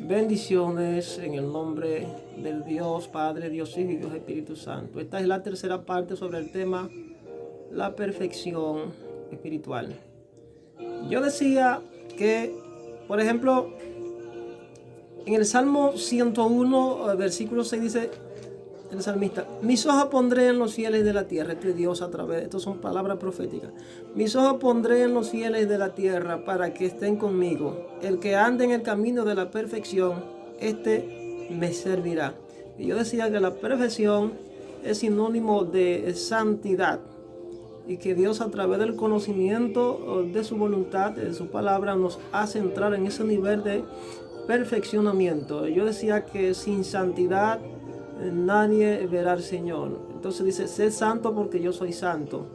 Bendiciones en el nombre del Dios Padre, Dios Hijo y Dios Espíritu Santo. Esta es la tercera parte sobre el tema la perfección espiritual. Yo decía que, por ejemplo, en el Salmo 101, versículo 6 dice el salmista: mis ojos pondré en los fieles de la tierra. Este Dios a través, estas son palabras proféticas. Mis ojos pondré en los fieles de la tierra para que estén conmigo. El que ande en el camino de la perfección, este me servirá. Y yo decía que la perfección es sinónimo de santidad, y que Dios, a través del conocimiento de su voluntad, de su palabra, nos hace entrar en ese nivel de perfeccionamiento. Yo decía que sin santidad nadie verá al Señor. Entonces dice: sé santo porque yo soy santo.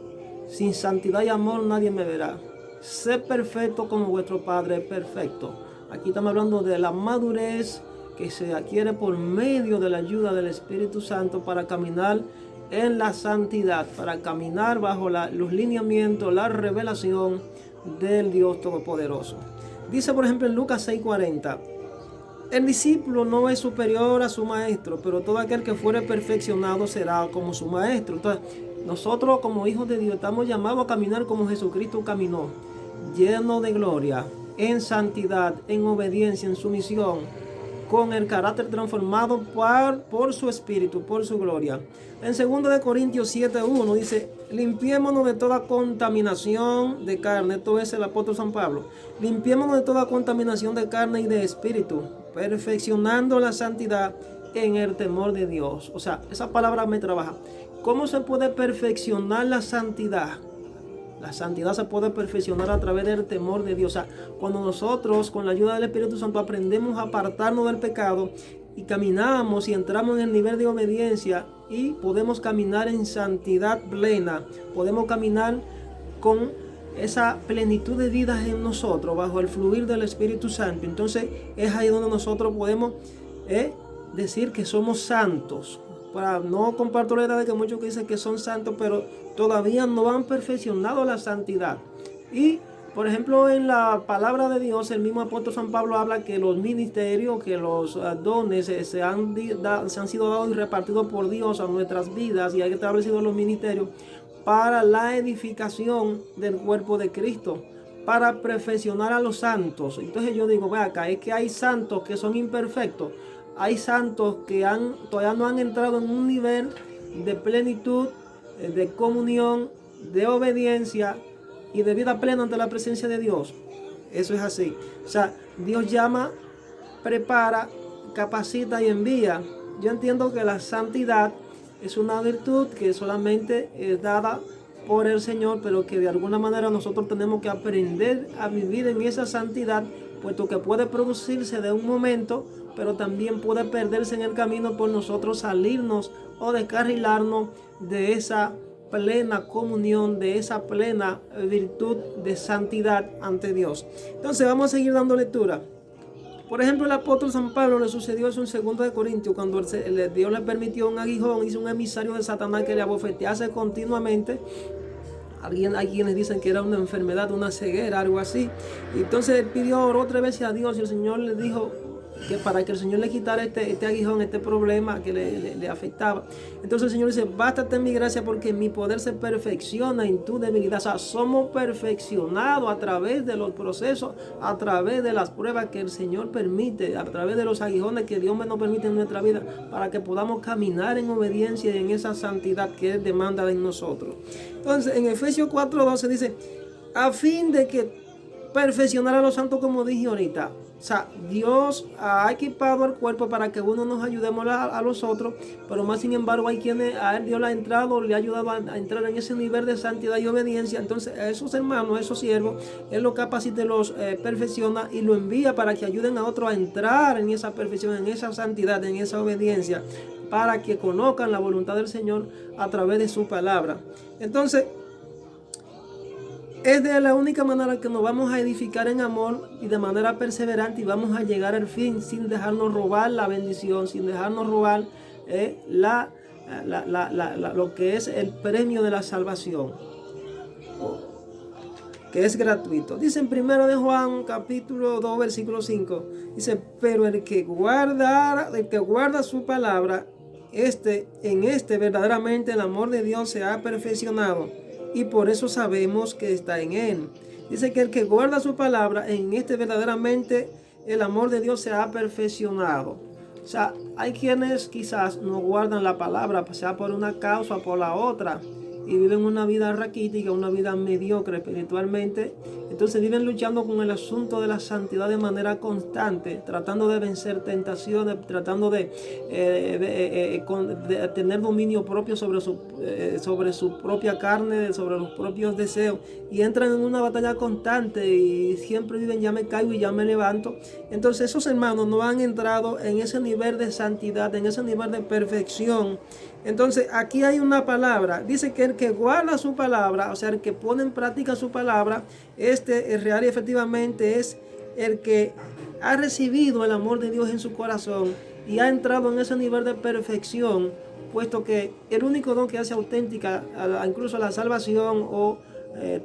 Sin santidad y amor nadie me verá. Sé perfecto como vuestro Padre es perfecto. Aquí estamos hablando de la madurez que se adquiere por medio de la ayuda del Espíritu Santo para caminar en la santidad, para caminar bajo los lineamientos, la revelación del Dios Todopoderoso. Dice, por ejemplo, en Lucas 6:40: el discípulo no es superior a su maestro, pero todo aquel que fuere perfeccionado será como su maestro. Entonces, nosotros como hijos de Dios estamos llamados a caminar como Jesucristo caminó, lleno de gloria, en santidad, en obediencia, en sumisión, con el carácter transformado por su Espíritu, por su gloria. En 2 Corintios 7:1 dice: limpiémonos de toda contaminación de carne. Esto es el apóstol San Pablo. Limpiémonos de toda contaminación de carne y de espíritu, perfeccionando la santidad en el temor de Dios. O sea, esa palabra me trabaja. ¿Cómo se puede perfeccionar la santidad? La santidad se puede perfeccionar a través del temor de Dios. O sea, cuando nosotros, con la ayuda del Espíritu Santo, aprendemos a apartarnos del pecado y caminamos y entramos en el nivel de obediencia y podemos caminar en santidad plena, podemos caminar con esa plenitud de vida en nosotros, bajo el fluir del Espíritu Santo. Entonces es ahí donde nosotros podemos decir que somos santos. Para no comparto la idea de que muchos que dicen que son santos, pero todavía no han perfeccionado la santidad. Y, por ejemplo, en la palabra de Dios, el mismo apóstol San Pablo habla que los ministerios, que los dones se han sido dados y repartidos por Dios a nuestras vidas, y hay establecido los ministerios para la edificación del cuerpo de Cristo, para perfeccionar a los santos. Entonces yo digo, ve acá, es que hay santos que son imperfectos. Hay santos que todavía no han entrado en un nivel de plenitud, de comunión, de obediencia y de vida plena ante la presencia de Dios. Eso es así. O sea, Dios llama, prepara, capacita y envía. Yo entiendo que la santidad es una virtud que solamente es dada por el Señor, pero que de alguna manera nosotros tenemos que aprender a vivir en esa santidad, puesto que puede producirse de un momento, pero también puede perderse en el camino por nosotros salirnos o descarrilarnos de esa plena comunión, de esa plena virtud de santidad ante Dios. Entonces vamos a seguir dando lectura. Por ejemplo, el apóstol San Pablo le sucedió eso en 2 Corintios, cuando Dios le permitió un aguijón, hizo un emisario de Satanás que le abofetease continuamente. Hay quienes dicen que era una enfermedad, una ceguera, algo así. Y entonces él pidió, oró 3 veces a Dios, y el Señor le dijo que para que el Señor le quitara este aguijón, este problema que le afectaba. Entonces el Señor dice: bástate mi gracia, porque mi poder se perfecciona en tu debilidad. O sea, somos perfeccionados a través de los procesos, a través de las pruebas que el Señor permite, a través de los aguijones que Dios nos permite en nuestra vida, para que podamos caminar en obediencia y en esa santidad que Él demanda de nosotros. Entonces en Efesios 4:12 dice: a fin de que perfeccionar a los santos, como dije ahorita. O sea, Dios ha equipado al cuerpo para que uno nos ayudemos a los otros, pero más sin embargo hay quienes a él Dios le ha entrado, le ha ayudado a entrar en ese nivel de santidad y obediencia. Entonces a esos hermanos, a esos siervos, Él los capacita, los perfecciona y lo envía para que ayuden a otros a entrar en esa perfección, en esa santidad, en esa obediencia, para que conozcan la voluntad del Señor a través de su palabra. Entonces, es de la única manera que nos vamos a edificar en amor y de manera perseverante, y vamos a llegar al fin sin dejarnos robar la bendición, sin dejarnos robar lo que es el premio de la salvación. que es gratuito. Dice en 1 de Juan, capítulo 2, versículo 5, dice, pero el que guarda su palabra, en este verdaderamente el amor de Dios se ha perfeccionado, y por eso sabemos que está en él. Dice que el que guarda su palabra, en este verdaderamente el amor de Dios se ha perfeccionado. O sea, hay quienes quizás no guardan la palabra, sea por una causa o por la otra, y viven una vida raquítica, una vida mediocre espiritualmente. Entonces viven luchando con el asunto de la santidad de manera constante, tratando de vencer tentaciones, tratando de tener dominio propio sobre su propia carne, sobre los propios deseos, y entran en una batalla constante y siempre viven ya me caigo y ya me levanto. Entonces esos hermanos no han entrado en ese nivel de santidad, en ese nivel de perfección. Entonces aquí hay una palabra, dice que el que guarda su palabra, o sea, el que pone en práctica su palabra, real y efectivamente es el que ha recibido el amor de Dios en su corazón y ha entrado en ese nivel de perfección, puesto que el único don que hace auténtica incluso la salvación o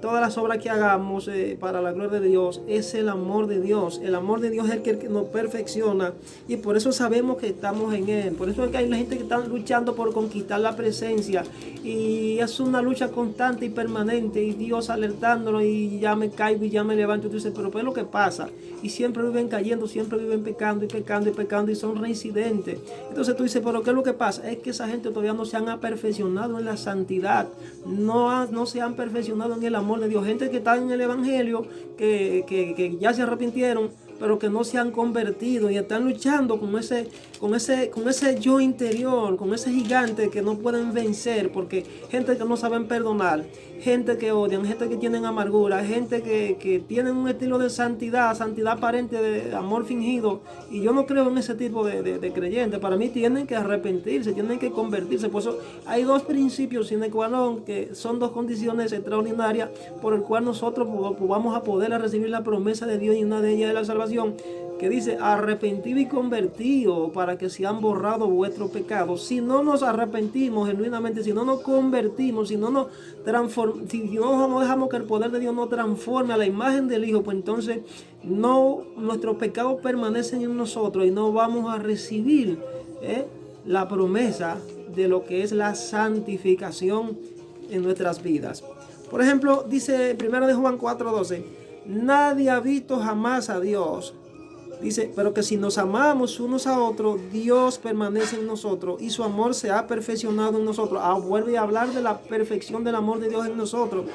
todas las obras que hagamos para la gloria de Dios es el amor de Dios. El amor de Dios es el que nos perfecciona, y por eso sabemos que estamos en Él. Por eso es que hay gente que está luchando por conquistar la presencia, y es una lucha constante y permanente, y Dios alertándolo, y ya me caigo y ya me levanto. Y tú dices, pero ¿qué es lo que pasa? Y siempre viven cayendo, siempre viven pecando y pecando y pecando, y son reincidentes. Entonces tú dices, pero ¿qué es lo que pasa? Es que esa gente todavía no se han perfeccionado en la santidad, no se han perfeccionado en el amor de Dios. Gente que está en el evangelio, que ya se arrepintieron, pero que no se han convertido y están luchando con ese yo interior, con ese gigante que no pueden vencer, porque gente que no saben perdonar, gente que odian, gente que tienen amargura, gente que tienen un estilo de santidad aparente, de amor fingido, y yo no creo en ese tipo de creyentes. Para mí tienen que arrepentirse, tienen que convertirse. Por eso hay dos principios sine qua non, que son dos condiciones extraordinarias por el cual nosotros vamos a poder recibir la promesa de Dios, y una de ellas es la salvación, que dice arrepentido y convertido para que sean borrados vuestros pecados. Si no nos arrepentimos genuinamente, si no nos convertimos, si no dejamos que el poder de Dios nos transforme a la imagen del Hijo, pues entonces nuestros pecados permanecen en nosotros y no vamos a recibir la promesa de lo que es la santificación en nuestras vidas. Por ejemplo, dice 1 de Juan 4:12, nadie ha visto jamás a Dios. Dice, pero que si nos amamos unos a otros, Dios permanece en nosotros y su amor se ha perfeccionado en nosotros. Vuelve a hablar de la perfección del amor de Dios en nosotros.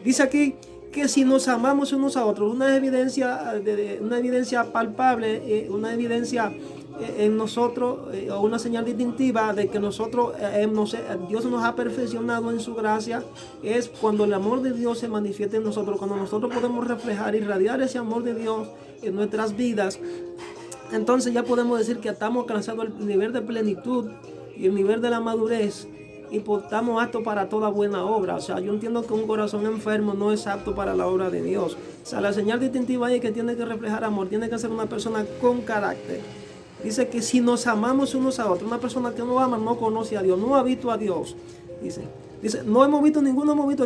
Dice aquí que si nos amamos unos a otros, una evidencia palpable, una evidencia en nosotros, o una señal distintiva de que nosotros, Dios nos ha perfeccionado en su gracia, es cuando el amor de Dios se manifiesta en nosotros, cuando nosotros podemos reflejar, irradiar ese amor de Dios en nuestras vidas. Entonces ya podemos decir que estamos alcanzando el nivel de plenitud y el nivel de la madurez, y estamos aptos para toda buena obra. O sea, yo entiendo que un corazón enfermo no es apto para la obra de Dios. O sea, la señal distintiva ahí es que tiene que reflejar amor, tiene que ser una persona con carácter. Dice que si nos amamos unos a otros, una persona que no ama no conoce a Dios, no ha visto a Dios. Dice, no hemos visto a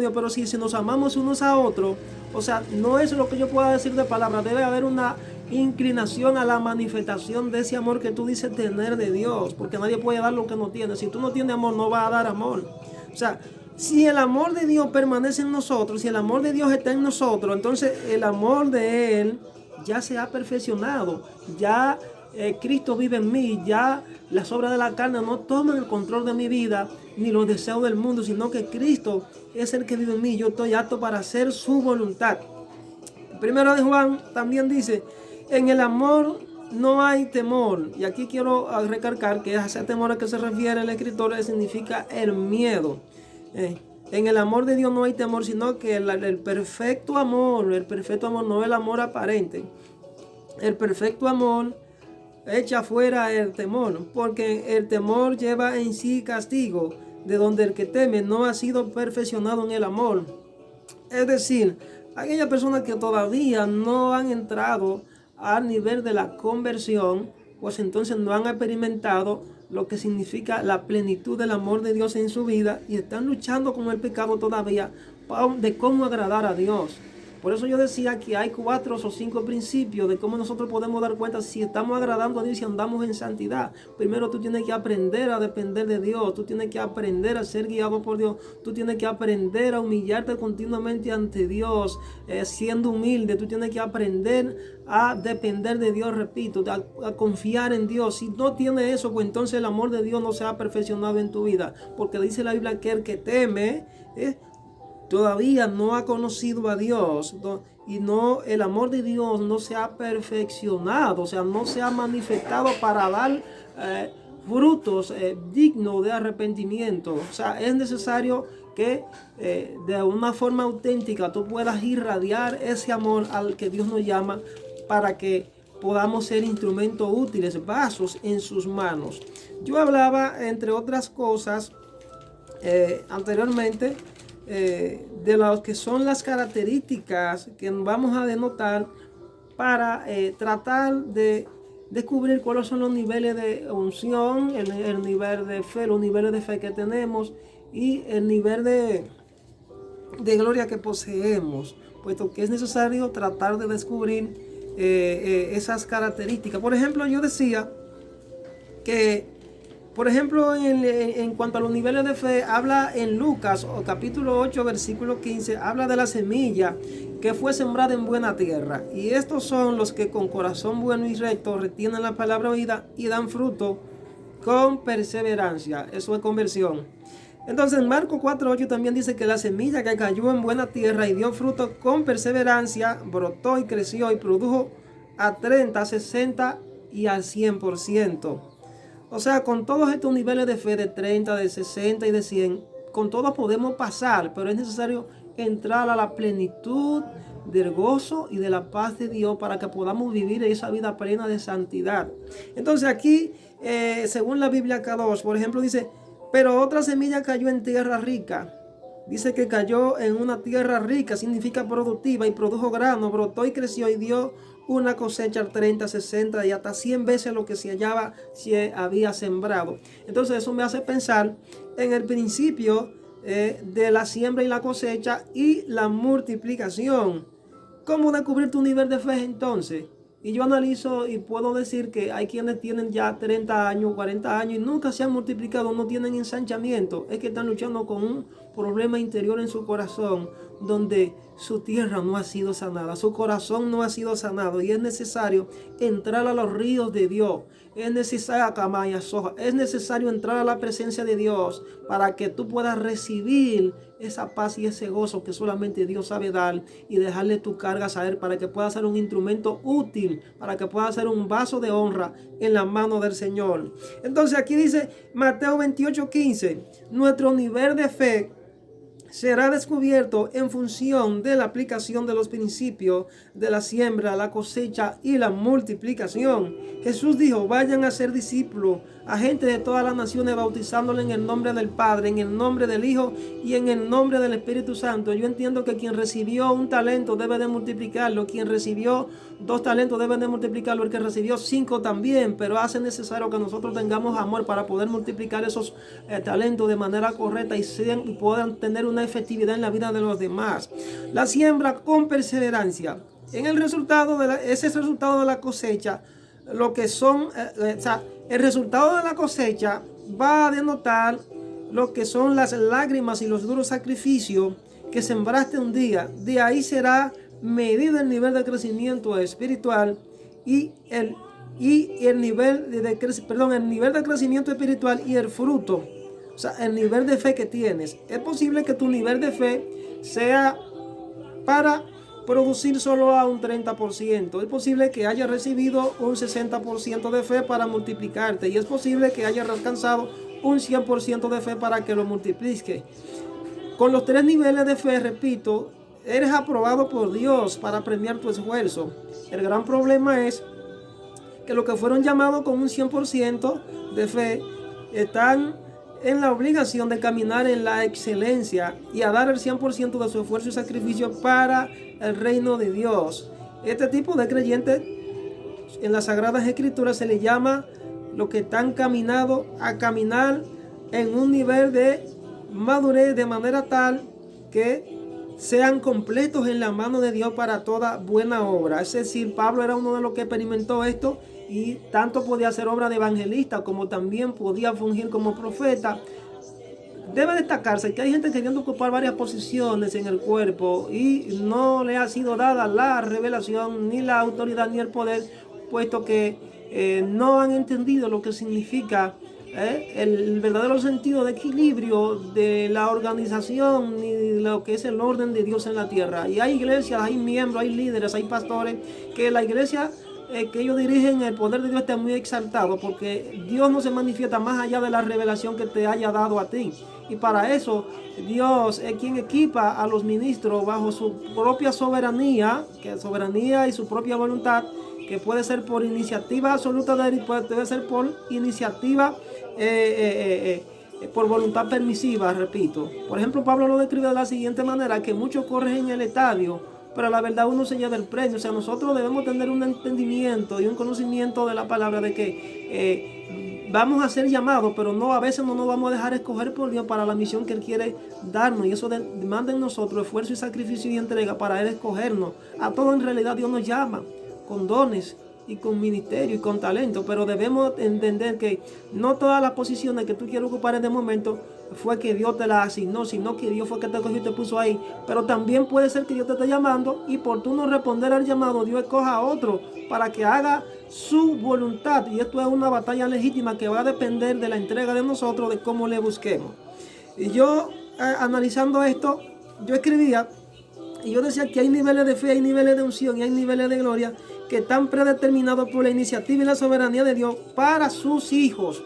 Dios, pero si nos amamos unos a otros, o sea, no es lo que yo pueda decir de palabra, debe haber una inclinación a la manifestación de ese amor que tú dices tener de Dios, porque nadie puede dar lo que no tiene. Si tú no tienes amor, no vas a dar amor. O sea, si el amor de Dios permanece en nosotros, si el amor de Dios está en nosotros, entonces el amor de Él ya se ha perfeccionado, ya Cristo vive en mí, ya las obras de la carne no toman el control de mi vida, ni los deseos del mundo, sino que Cristo es el que vive en mí. Yo estoy apto para hacer su voluntad. Primero de Juan también dice, en el amor no hay temor. Y aquí quiero recalcar que ese temor a que se refiere el escritor significa el miedo. En el amor de Dios no hay temor, sino que el perfecto amor no es el amor aparente. El perfecto amor echa fuera el temor, porque el temor lleva en sí castigo, de donde el que teme no ha sido perfeccionado en el amor. Es decir, aquellas personas que todavía no han entrado al nivel de la conversión, pues entonces no han experimentado lo que significa la plenitud del amor de Dios en su vida, y están luchando con el pecado todavía de cómo agradar a Dios. Por eso yo decía que hay 4 o 5 principios de cómo nosotros podemos dar cuenta si estamos agradando a Dios y andamos en santidad. Primero tú tienes que aprender a depender de Dios, tú tienes que aprender a ser guiado por Dios, tú tienes que aprender a humillarte continuamente ante Dios, siendo humilde, tú tienes que aprender a depender de Dios, repito, a confiar en Dios. Si no tienes eso, pues entonces el amor de Dios no se ha perfeccionado en tu vida, porque dice la Biblia que el que teme todavía no ha conocido a Dios, y no, el amor de Dios no se ha perfeccionado, o sea, no se ha manifestado para dar frutos dignos de arrepentimiento. O sea, es necesario que de una forma auténtica tú puedas irradiar ese amor al que Dios nos llama, para que podamos ser instrumentos útiles, vasos en sus manos. Yo hablaba, entre otras cosas, anteriormente, de lo que son las características que vamos a denotar para tratar de descubrir cuáles son los niveles de unción, el nivel de fe, los niveles de fe que tenemos y el nivel de gloria que poseemos, puesto que es necesario tratar de descubrir esas características. Por ejemplo, yo decía que, por ejemplo, en cuanto a los niveles de fe, habla en Lucas, capítulo 8, versículo 15, habla de la semilla que fue sembrada en buena tierra. Y estos son los que con corazón bueno y recto retienen la palabra oída y dan fruto con perseverancia. Eso es conversión. Entonces en Marcos 4:8 también dice que la semilla que cayó en buena tierra y dio fruto con perseverancia, brotó y creció y produjo a 30, 60 y al 100%. O sea, con todos estos niveles de fe de 30, de 60 y de 100, con todos podemos pasar, pero es necesario entrar a la plenitud del gozo y de la paz de Dios para que podamos vivir esa vida plena de santidad. Entonces aquí, según la Biblia K2, por ejemplo, dice: pero otra semilla cayó en tierra rica. Dice que cayó en una tierra rica, significa productiva, y produjo grano, brotó y creció y dio una cosecha 30, 60 y hasta 100 veces lo que se había sembrado. Entonces eso me hace pensar en el principio de la siembra y la cosecha y la multiplicación. ¿Cómo descubrir tu nivel de fe entonces? Y yo analizo y puedo decir que hay quienes tienen ya 30 años, 40 años y nunca se han multiplicado, no tienen ensanchamiento. Es que están luchando con un problema interior en su corazón, donde su tierra no ha sido sanada, su corazón no ha sido sanado, y es necesario entrar a los ríos de Dios. Es necesario entrar a la presencia de Dios para que tú puedas recibir esa paz y ese gozo que solamente Dios sabe dar, y dejarle tu carga a Él para que pueda ser un instrumento útil, para que pueda ser un vaso de honra en la mano del Señor. Entonces aquí dice Mateo 28:15, nuestro nivel de fe será descubierto en función de la aplicación de los principios de la siembra, la cosecha y la multiplicación. Jesús dijo: vayan a ser discípulos a gente de todas las naciones, bautizándole en el nombre del Padre, en el nombre del Hijo y en el nombre del Espíritu Santo. Yo entiendo que quien recibió un talento debe de multiplicarlo, quien recibió 2 talentos debe de multiplicarlo, el que recibió 5 también, pero hace necesario que nosotros tengamos amor para poder multiplicar esos talentos de manera correcta y puedan tener una efectividad en la vida de los demás. La siembra con perseverancia. En el resultado ese resultado de la cosecha, lo que son, el resultado de la cosecha va a denotar lo que son las lágrimas y los duros sacrificios que sembraste un día. De ahí será medido el nivel de crecimiento espiritual y el nivel de crecimiento espiritual y el fruto. O sea, el nivel de fe que tienes. Es posible que tu nivel de fe sea para producir solo a un 30%. Es posible que hayas recibido un 60% de fe para multiplicarte. Y es posible que hayas alcanzado un 100% de fe para que lo multiplique. Con los 3 niveles de fe, repito, eres aprobado por Dios para premiar tu esfuerzo. El gran problema es que los que fueron llamados con un 100% de fe están en la obligación de caminar en la excelencia y a dar el 100% de su esfuerzo y sacrificio para el reino de Dios. Este tipo de creyentes en las Sagradas Escrituras se le llama los que están caminando a caminar en un nivel de madurez de manera tal que sean completos en la mano de Dios para toda buena obra. Es decir, Pablo era uno de los que experimentó esto y tanto podía hacer obra de evangelista como también podía fungir como profeta. Debe destacarse que hay gente queriendo ocupar varias posiciones en el cuerpo y no le ha sido dada la revelación, ni la autoridad, ni el poder, puesto que no han entendido lo que significa el verdadero sentido de equilibrio de la organización ni lo que es el orden de Dios en la tierra. Y hay iglesias, hay miembros, hay líderes, hay pastores que la iglesia que ellos dirigen, el poder de Dios está muy exaltado, porque Dios no se manifiesta más allá de la revelación que te haya dado a ti. Y para eso Dios es quien equipa a los ministros bajo su propia soberanía, que es soberanía y su propia voluntad, que puede ser por iniciativa absoluta de él, puede ser por iniciativa por voluntad permisiva, repito. Por ejemplo, Pablo lo describe de la siguiente manera: que muchos corren en el estadio, pero la verdad uno se lleva el premio. O sea, nosotros debemos tener un entendimiento y un conocimiento de la palabra, de que vamos a ser llamados, pero no, a veces no nos vamos a dejar escoger por Dios para la misión que Él quiere darnos, y eso demanda en nosotros esfuerzo y sacrificio y entrega para Él escogernos. A todos en realidad Dios nos llama con dones y con ministerio y con talento, pero debemos entender que no todas las posiciones que tú quieres ocupar en el momento fue que Dios te las asignó, sino que Dios fue que te cogió y te puso ahí. Pero también puede ser que Dios te esté llamando y por tú no responder al llamado, Dios escoja a otro para que haga su voluntad. Y esto es una batalla legítima que va a depender de la entrega de nosotros, de cómo le busquemos. Y yo, analizando esto, yo escribía y yo decía que hay niveles de fe, hay niveles de unción y hay niveles de gloria que están predeterminados por la iniciativa y la soberanía de Dios para sus hijos.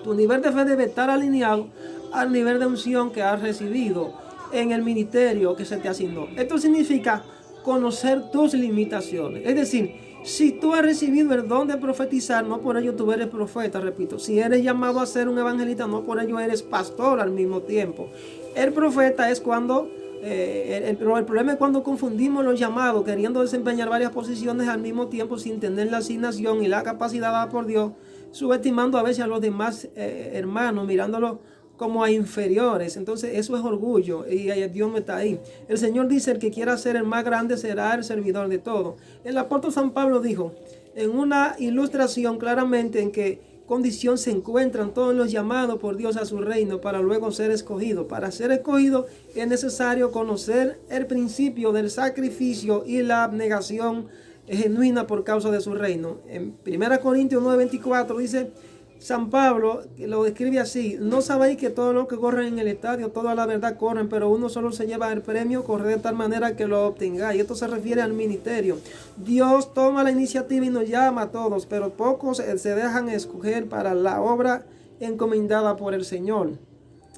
Tu nivel de fe debe estar alineado al nivel de unción que has recibido en el ministerio que se te asignó. Esto significa conocer tus limitaciones. Es decir, si tú has recibido el don de profetizar, no por ello tú eres profeta, repito. Si eres llamado a ser un evangelista, no por ello eres pastor al mismo tiempo. El profeta es cuando... el problema es cuando confundimos los llamados, queriendo desempeñar varias posiciones al mismo tiempo sin tener la asignación y la capacidad dada por Dios, subestimando a veces a los demás hermanos, mirándolos como a inferiores. Entonces eso es orgullo y Dios no está ahí. El Señor dice: el que quiera ser el más grande será el servidor de todo. El apóstol San Pablo dijo en una ilustración claramente en qué condición se encuentran todos los llamados por Dios a su reino para luego ser escogidos. Para ser escogido es necesario conocer el principio del sacrificio y la abnegación genuina por causa de su reino. En 1 Corintios 9:24 dice San Pablo, que lo describe así: no sabéis que todos los que corren en el estadio, toda la verdad corren, pero uno solo se lleva el premio. Corred de tal manera que lo obtengáis. Esto se refiere al ministerio. Dios toma la iniciativa y nos llama a todos, pero pocos se dejan escoger para la obra encomendada por el Señor.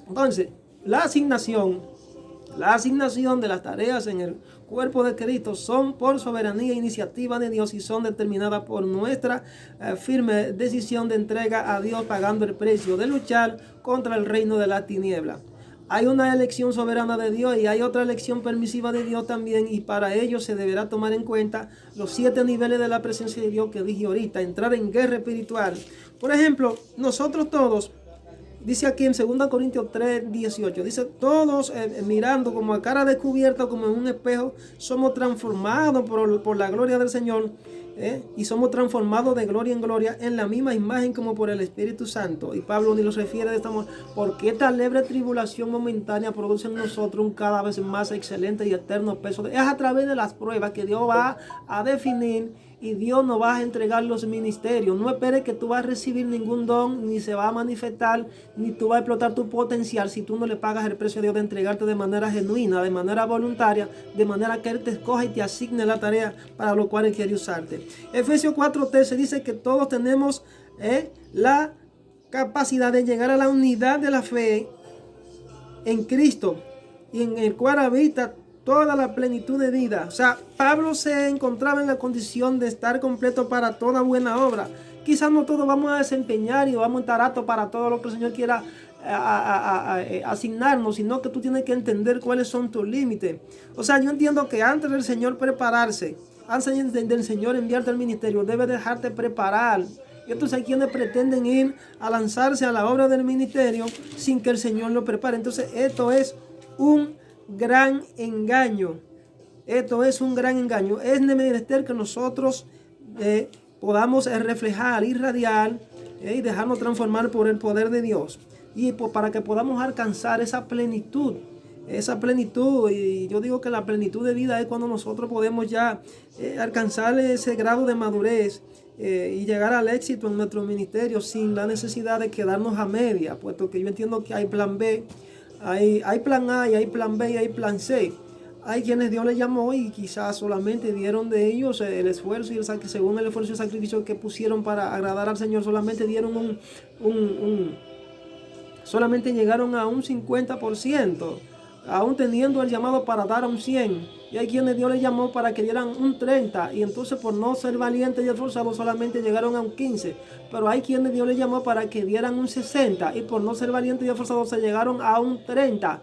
Entonces, la asignación de las tareas en el cuerpo de Cristo son por soberanía e iniciativa de Dios y son determinadas por nuestra firme decisión de entrega a Dios, pagando el precio de luchar contra el reino de la tiniebla. Hay una elección soberana de Dios y hay otra elección permisiva de Dios también, y para ello se deberá tomar en cuenta los 7 niveles de la presencia de Dios que dije ahorita. Entrar en guerra espiritual. Por ejemplo, nosotros todos, dice aquí en 2 Corintios 3:18, dice: todos mirando como a cara descubierta, como en un espejo, somos transformados por la gloria del Señor, y somos transformados de gloria en gloria en la misma imagen como por el Espíritu Santo. Y Pablo ni lo refiere de esta manera: porque esta leve tribulación momentánea produce en nosotros un cada vez más excelente y eterno peso. Es a través de las pruebas que Dios va a definir y Dios nos va a entregar los ministerios. No esperes que tú vas a recibir ningún don, ni se va a manifestar, ni tú vas a explotar tu potencial si tú no le pagas el precio a Dios de entregarte de manera genuina, de manera voluntaria, de manera que Él te escoja y te asigne la tarea para lo cual Él quiere usarte. Efesios 4:13 dice que todos tenemos la capacidad de llegar a la unidad de la fe en Cristo, y en el cual habita toda la plenitud de vida. O sea, Pablo se encontraba en la condición de estar completo para toda buena obra. Quizás no todos vamos a desempeñar y vamos a estar aptos para todo lo que el Señor quiera asignarnos, sino que tú tienes que entender cuáles son tus límites. O sea, yo entiendo que antes del Señor prepararse, antes del Señor enviarte al ministerio, debe dejarte preparar. Y entonces hay quienes pretenden ir a lanzarse a la obra del ministerio sin que el Señor lo prepare. Entonces esto es un gran engaño. Esto es un gran engaño. Es menester que nosotros podamos reflejar, irradiar y dejarnos transformar por el poder de Dios. Y para que podamos alcanzar esa plenitud. Y yo digo que la plenitud de vida es cuando nosotros podemos ya alcanzar ese grado de madurez y llegar al éxito en nuestro ministerio sin la necesidad de quedarnos a media, puesto que yo entiendo que hay plan B, hay plan A y hay plan B y hay plan C. Hay quienes Dios les llamó y quizás solamente dieron de ellos el esfuerzo y según el esfuerzo y el sacrificio que pusieron para agradar al Señor, solamente dieron solamente llegaron a un 50%. Aún teniendo el llamado para dar a un 100, y hay quienes Dios les llamó para que dieran un 30, y entonces por no ser valientes y esforzados solamente llegaron a un 15, pero hay quienes Dios les llamó para que dieran un 60, y por no ser valientes y esforzados se llegaron a un 30,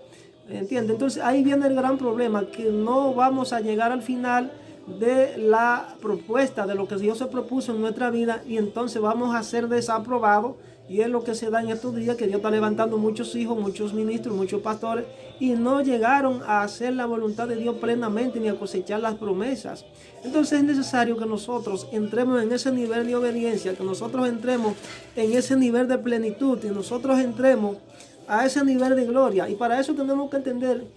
¿entiendes? Entonces ahí viene el gran problema, que no vamos a llegar al final de la propuesta, de lo que Dios se propuso en nuestra vida, y entonces vamos a ser desaprobados. Y es lo que se da en estos días, que Dios está levantando muchos hijos, muchos ministros, muchos pastores, y no llegaron a hacer la voluntad de Dios plenamente ni a cosechar las promesas. Entonces es necesario que nosotros entremos en ese nivel de obediencia, que nosotros entremos en ese nivel de plenitud, y nosotros entremos a ese nivel de gloria. Y para eso tenemos que entender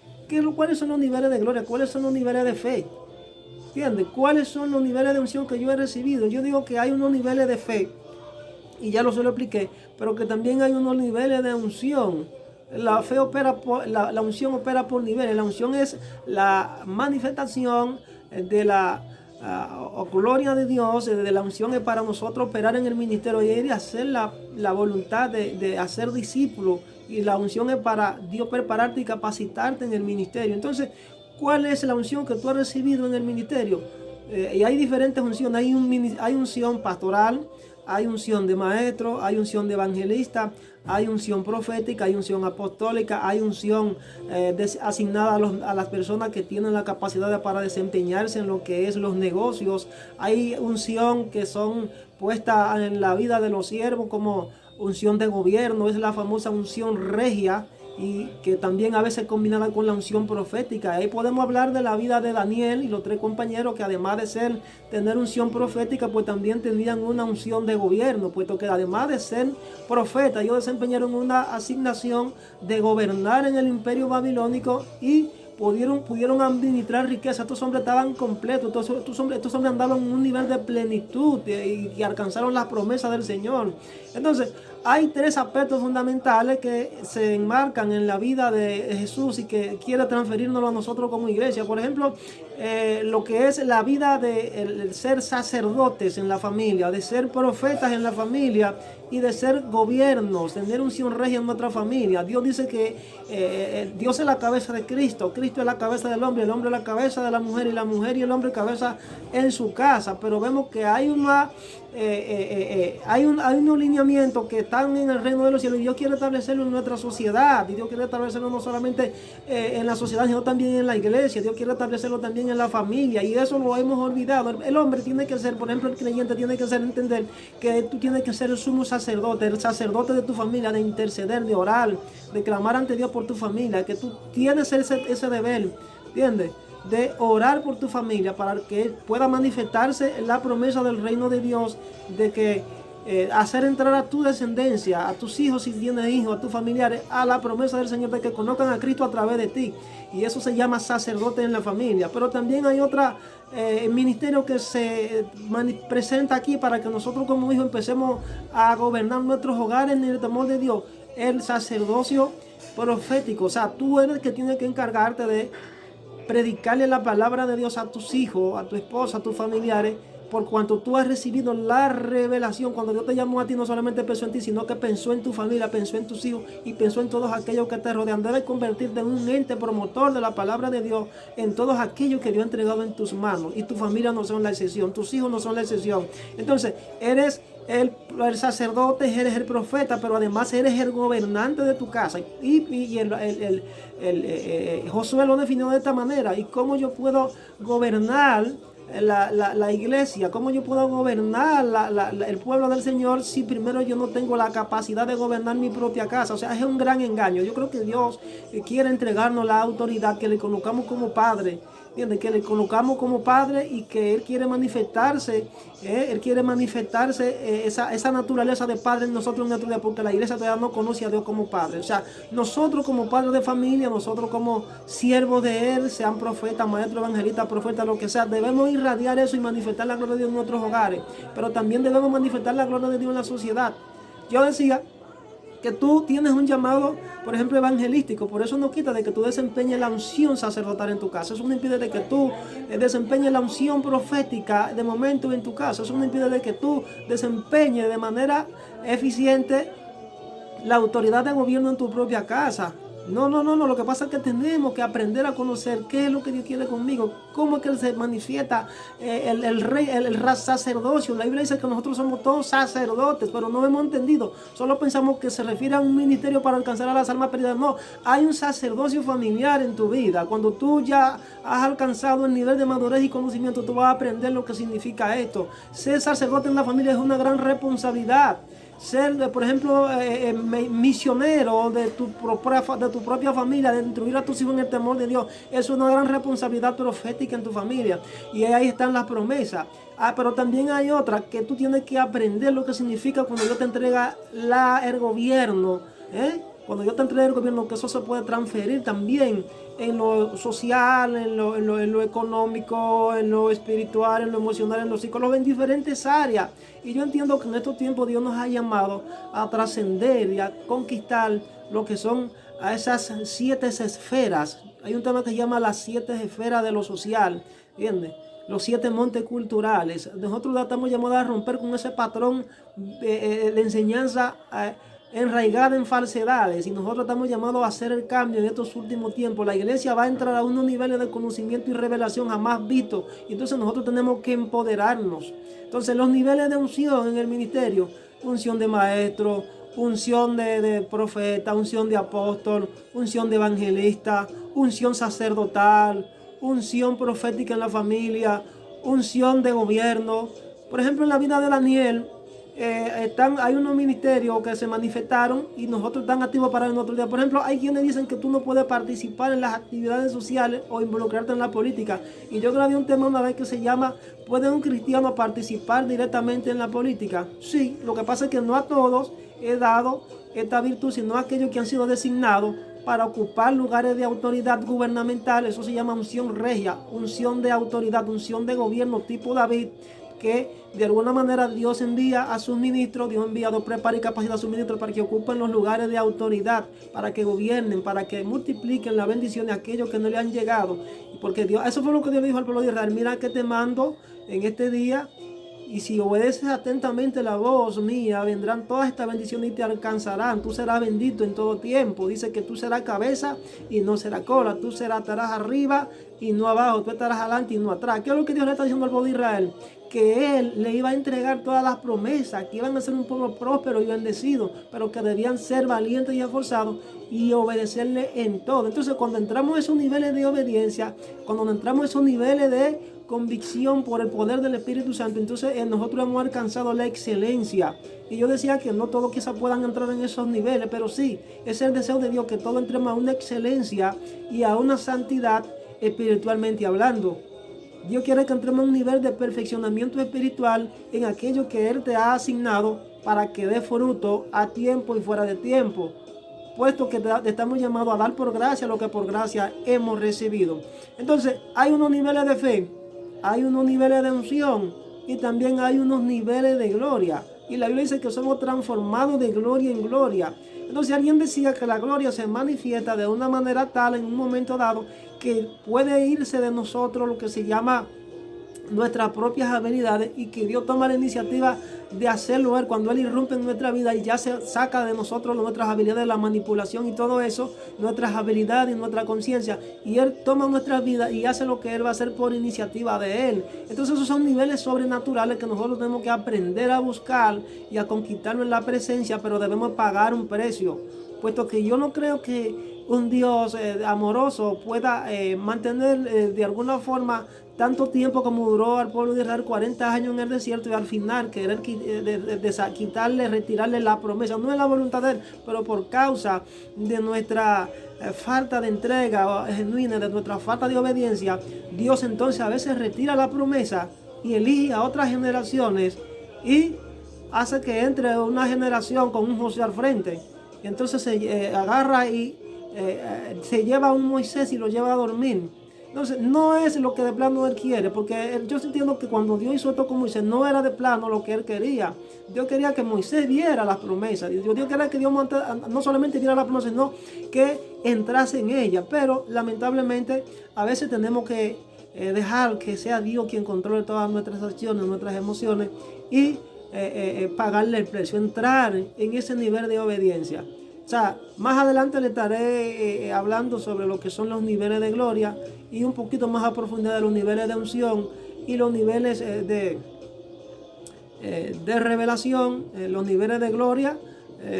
cuáles son los niveles de gloria, cuáles son los niveles de fe. ¿Entiendes? ¿Cuáles son los niveles de unción que yo he recibido? Yo digo que hay unos niveles de fe, y ya se lo expliqué, pero que también hay unos niveles de unción. La fe opera la unción opera por niveles. La unción es la manifestación de la gloria de Dios. De la unción es para nosotros operar en el ministerio y ir a hacer la voluntad de hacer discípulos. Y la unción es para Dios prepararte y capacitarte en el ministerio. Entonces, ¿cuál es la unción que tú has recibido en el ministerio? Y hay diferentes unciones. Hay unción pastoral, hay unción de maestro, hay unción de evangelista, hay unción profética, hay unción apostólica, hay unción asignada a las personas que tienen la capacidad para desempeñarse en lo que es los negocios. Hay unción que son puestas en la vida de los siervos como unción de gobierno, es la famosa unción regia, y que también a veces combinada con la unción profética. Ahí podemos hablar de la vida de Daniel y los tres compañeros, que además de tener unción profética, pues también tenían una unción de gobierno, puesto que además de ser profeta, ellos desempeñaron una asignación de gobernar en el imperio babilónico y pudieron administrar riqueza. Estos hombres estaban completos, estos hombres andaban en un nivel de plenitud y alcanzaron las promesas del Señor. Entonces, hay tres aspectos fundamentales que se enmarcan en la vida de Jesús y que quiere transferirnos a nosotros como iglesia. Por ejemplo, lo que es la vida de ser sacerdotes en la familia, de ser profetas en la familia y de ser gobiernos, tener unción regia en nuestra familia. Dios dice que Dios es la cabeza de Cristo, Cristo es la cabeza del hombre, el hombre es la cabeza de la mujer y la mujer y el hombre cabeza en su casa. Pero vemos que hay unos lineamientos que están en el reino de los cielos y Dios quiere establecerlo en nuestra sociedad, y Dios quiere establecerlo no solamente en la sociedad, sino también en la iglesia. Dios quiere establecerlo también en la familia, y eso lo hemos olvidado. El hombre tiene que ser, por ejemplo, el creyente tiene que ser, entender que tú tienes que ser el sumo sacerdote, el sacerdote de tu familia, de interceder, de orar, de clamar ante Dios por tu familia, que tú tienes ese deber, ¿entiendes?, de orar por tu familia para que pueda manifestarse la promesa del reino de Dios, de que hacer entrar a tu descendencia, a tus hijos si tienes hijos, a tus familiares, a la promesa del Señor de que conozcan a Cristo a través de ti. Y eso se llama sacerdote en la familia. Pero también hay otra ministerio que se presenta aquí para que nosotros como hijos empecemos a gobernar nuestros hogares en el temor de Dios: el sacerdocio profético. O sea, tú eres el que tiene que encargarte de predicarle la palabra de Dios a tus hijos, a tu esposa, a tus familiares, por cuanto tú has recibido la revelación. Cuando Dios te llamó a ti, no solamente pensó en ti, sino que pensó en tu familia, pensó en tus hijos y pensó en todos aquellos que te rodean. Debes convertirte en un ente promotor de la palabra de Dios en todos aquellos que Dios ha entregado en tus manos, y tu familia no son la excepción, tus hijos no son la excepción. Entonces, eres el sacerdote, eres el profeta, pero además eres el gobernante de tu casa. Y Josué lo definió de esta manera: ¿y cómo yo puedo gobernar la iglesia, cómo yo puedo gobernar el pueblo del Señor si primero yo no tengo la capacidad de gobernar mi propia casa. O sea, es un gran engaño. Yo creo que Dios quiere entregarnos la autoridad que le colocamos como padre. ¿Entiendes? Que le colocamos como padre y que Él quiere manifestarse, esa naturaleza de padre en nosotros en nuestra vida, porque la iglesia todavía no conoce a Dios como padre. O sea, nosotros como padres de familia, nosotros como siervos de Él, sean profetas, maestros, evangelistas, profetas, lo que sea, debemos irradiar eso y manifestar la gloria de Dios en nuestros hogares, pero también debemos manifestar la gloria de Dios en la sociedad. Yo decía que tú tienes un llamado, por ejemplo, evangelístico. Por eso no quita de que tú desempeñes la unción sacerdotal en tu casa. Eso no impide de que tú desempeñes la unción profética de momento en tu casa. Eso no impide de que tú desempeñes de manera eficiente la autoridad de gobierno en tu propia casa. No. Lo que pasa es que tenemos que aprender a conocer qué es lo que Dios quiere conmigo, cómo es que Él se manifiesta el rey, el sacerdocio. La Biblia dice que nosotros somos todos sacerdotes, pero no hemos entendido. Solo pensamos que se refiere a un ministerio para alcanzar a las almas perdidas. No, hay un sacerdocio familiar en tu vida. Cuando tú ya has alcanzado el nivel de madurez y conocimiento, tú vas a aprender lo que significa esto. Ser sacerdote en la familia es una gran responsabilidad. Ser, por ejemplo, misionero de tu propia familia, de instruir a tus hijos en el temor de Dios, es una gran responsabilidad profética en tu familia. Y ahí están las promesas. Pero también hay otra, que tú tienes que aprender lo que significa cuando Dios te entrega el gobierno. Cuando Dios te entrega el gobierno, que eso se puede transferir también en lo social, en lo económico, en lo espiritual, en lo emocional, en lo psicológico, en diferentes áreas. Y yo entiendo que en estos tiempos Dios nos ha llamado a trascender y a conquistar lo que son a esas 7 esferas. Hay un tema que se llama las 7 esferas de lo social, ¿entiendes? Los 7 montes culturales. Nosotros estamos llamados a romper con ese patrón de enseñanza enraigada en falsedades, y nosotros estamos llamados a hacer el cambio en estos últimos tiempos. La iglesia va a entrar a unos niveles de conocimiento y revelación jamás vistos, y entonces nosotros tenemos que empoderarnos. Entonces los niveles de unción en el ministerio: unción de maestro, unción de profeta, unción de apóstol, unción de evangelista, unción sacerdotal, unción profética en la familia, unción de gobierno. Por ejemplo, en la vida de Daniel, hay unos ministerios que se manifestaron y nosotros estamos activos para el otro día. Por ejemplo, hay quienes dicen que tú no puedes participar en las actividades sociales o involucrarte en la política. Y yo grabé un tema una vez que se llama: ¿puede un cristiano participar directamente en la política? Sí, lo que pasa es que no a todos he dado esta virtud, sino a aquellos que han sido designados para ocupar lugares de autoridad gubernamental. Eso se llama unción regia, unción de autoridad, unción de gobierno tipo David, que de alguna manera Dios envía a sus ministros. Dios envía, prepara y capacita a sus ministros para que ocupen los lugares de autoridad, para que gobiernen, para que multipliquen la bendición de aquellos que no le han llegado. Porque Dios, eso fue lo que Dios dijo al pueblo de Israel: mira que te mando en este día, y si obedeces atentamente la voz mía, vendrán todas estas bendiciones y te alcanzarán. Tú serás bendito en todo tiempo. Dice que tú serás cabeza y no serás cola. Tú estarás arriba y no abajo. Tú estarás adelante y no atrás. ¿Qué es lo que Dios le está diciendo al pueblo de Israel? Que Él le iba a entregar todas las promesas, que iban a ser un pueblo próspero y bendecido, pero que debían ser valientes y esforzados y obedecerle en todo. Entonces, cuando entramos a esos niveles de obediencia, cuando entramos a esos niveles de convicción por el poder del Espíritu Santo, entonces nosotros hemos alcanzado la excelencia. Y yo decía que no todos quizás puedan entrar en esos niveles, pero sí, es el deseo de Dios que todos entremos a una excelencia y a una santidad espiritualmente hablando. Dios quiere que entremos a un nivel de perfeccionamiento espiritual en aquello que Él te ha asignado, para que dé fruto a tiempo y fuera de tiempo, puesto que estamos llamados a dar por gracia lo que por gracia hemos recibido. Entonces, hay unos niveles de fe, hay unos niveles de unción y también hay unos niveles de gloria. Y la Biblia dice que somos transformados de gloria en gloria. Entonces alguien decía que la gloria se manifiesta de una manera tal en un momento dado que puede irse de nosotros lo que se llama nuestras propias habilidades, y que Dios toma la iniciativa de hacerlo Él cuando Él irrumpe en nuestra vida y ya se saca de nosotros nuestras habilidades, la manipulación y todo eso, nuestras habilidades y nuestra conciencia, y Él toma nuestras vidas y hace lo que Él va a hacer por iniciativa de Él. Entonces esos son niveles sobrenaturales que nosotros tenemos que aprender a buscar y a conquistarnos en la presencia, pero debemos pagar un precio, puesto que yo no creo que un Dios amoroso pueda mantener de alguna forma tanto tiempo como duró al pueblo de Israel 40 años en el desierto, y al final querer quitarle, retirarle la promesa. No es la voluntad de Él, pero por causa de nuestra falta de entrega genuina, de nuestra falta de obediencia, Dios entonces a veces retira la promesa y elige a otras generaciones y hace que entre una generación con un José al frente. Entonces se agarra y se lleva a un Moisés y lo lleva a dormir. Entonces, no es lo que de plano Él quiere, porque yo entiendo que cuando Dios hizo esto con Moisés, no era de plano lo que Él quería. Dios quería que Moisés viera las promesas. Dios quería que Dios no solamente viera las promesas, sino que entrase en ellas. Pero, lamentablemente, a veces tenemos que dejar que sea Dios quien controle todas nuestras acciones, nuestras emociones, y pagarle el precio, entrar en ese nivel de obediencia. O sea, más adelante le estaré hablando sobre lo que son los niveles de gloria y un poquito más a profundidad de los niveles de unción y los niveles de revelación, los niveles de gloria,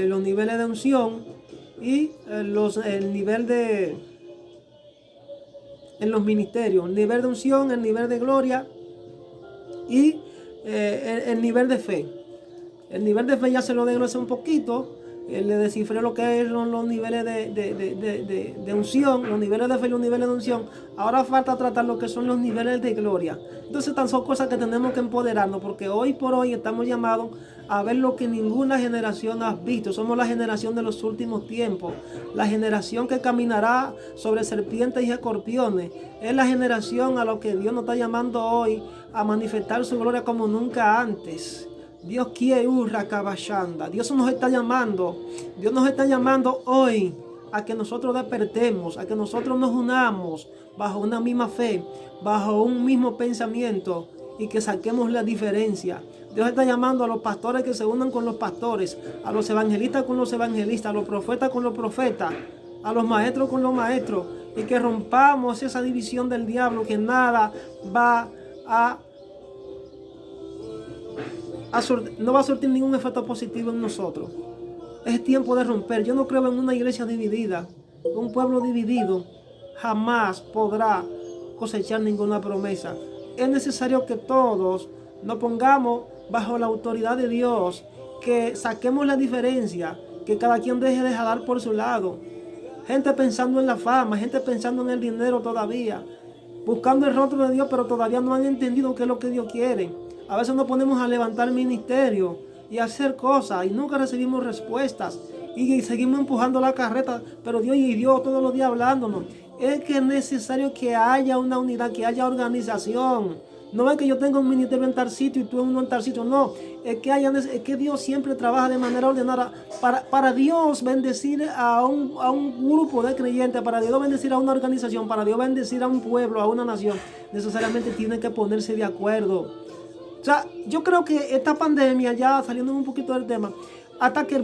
los niveles de unción y el nivel de en los ministerios, el nivel de unción, el nivel de gloria y el nivel de fe. El nivel de fe ya se lo desglosé un poquito. Le descifré lo que son los niveles de unción, los niveles de fe y los niveles de unción. Ahora falta tratar lo que son los niveles de gloria. Entonces, estas son cosas que tenemos que empoderarnos, porque hoy por hoy estamos llamados a ver lo que ninguna generación ha visto. Somos la generación de los últimos tiempos, la generación que caminará sobre serpientes y escorpiones. Es la generación a la que Dios nos está llamando hoy a manifestar su gloria como nunca antes. Dios quiere Kabashanda. Dios nos está llamando hoy a que nosotros despertemos, a que nosotros nos unamos bajo una misma fe, bajo un mismo pensamiento y que saquemos la diferencia. Dios está llamando a los pastores que se unan con los pastores, a los evangelistas con los evangelistas, a los profetas con los profetas, a los maestros con los maestros, y que rompamos esa división del diablo que nada va a no va a surtir ningún efecto positivo en nosotros. Es tiempo de romper. Yo no creo en una iglesia dividida. Un pueblo dividido jamás podrá cosechar ninguna promesa. Es necesario que todos nos pongamos bajo la autoridad de Dios, que saquemos la diferencia, que cada quien deje de jalar por su lado. Gente pensando en la fama, gente pensando en el dinero todavía, buscando el rostro de Dios, pero todavía no han entendido qué es lo que Dios quiere. A veces nos ponemos a levantar ministerio y a hacer cosas y nunca recibimos respuestas y seguimos empujando la carreta, pero Dios todos los días hablándonos. Es que es necesario que haya una unidad, que haya organización. No es que yo tenga un ministerio en tal sitio y tú uno en tal sitio, no. Es que Dios siempre trabaja de manera ordenada. Para Dios bendecir a un grupo de creyentes, para Dios bendecir a una organización, para Dios bendecir a un pueblo, a una nación, necesariamente tienen que ponerse de acuerdo. O sea, yo creo que esta pandemia, ya saliendo un poquito del tema, hasta que